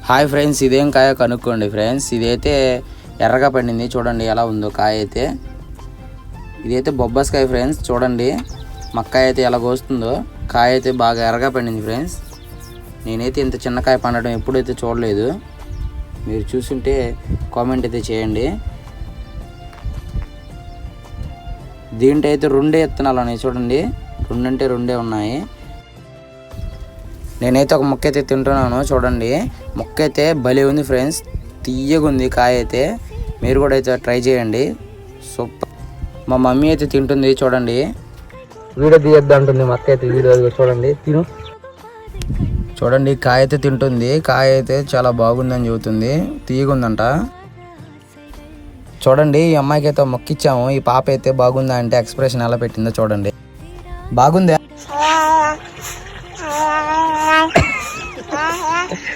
Hi friends, ఇదేం కాయ కనుక్కోండి ఫ్రెండ్స్. ఇదైతే ఎర్రగా పండింది, చూడండి ఎలా ఉందో కాయ అయితే. ఇదైతే బొబ్బాస్కాయ ఫ్రెండ్స్, చూడండి మక్కాయ అయితే ఎలా కోస్తుందో. కాయ అయితే బాగా ఎర్రగా పండింది ఫ్రెండ్స్. నేనైతే ఇంత చిన్న కాయ పండడం ఎప్పుడైతే చూడలేదు. మీరు చూసుంటే కామెంట్ అయితే చేయండి. దీంట్లో అయితే రెండే విత్తనాలు ఉన్నాయి, చూడండి రెండే ఉన్నాయి. నేనైతే ఒక మొక్క అయితే తింటున్నాను, చూడండి మొక్క అయితే భలే ఉంది ఫ్రెండ్స్, తీయగా ఉంది కాయ అయితే. మీరు కూడా అయితే ట్రై చేయండి, సూపర్. మా మమ్మీ అయితే తింటుంది, చూడండి వీడియో తీయద్దు అంటుంది మొక్క అయితే. వీడియో చూడండి, చూడండి కాయ అయితే తింటుంది. కాయ అయితే చాలా బాగుందని చెబుతుంది, తీయగుందంట. చూడండి ఈ అమ్మాయికి అయితే మొక్క ఇచ్చాము. ఈ పాప అయితే బాగుందా అంటే ఎక్స్ప్రెషన్ ఎలా పెట్టిందో చూడండి. బాగుందా?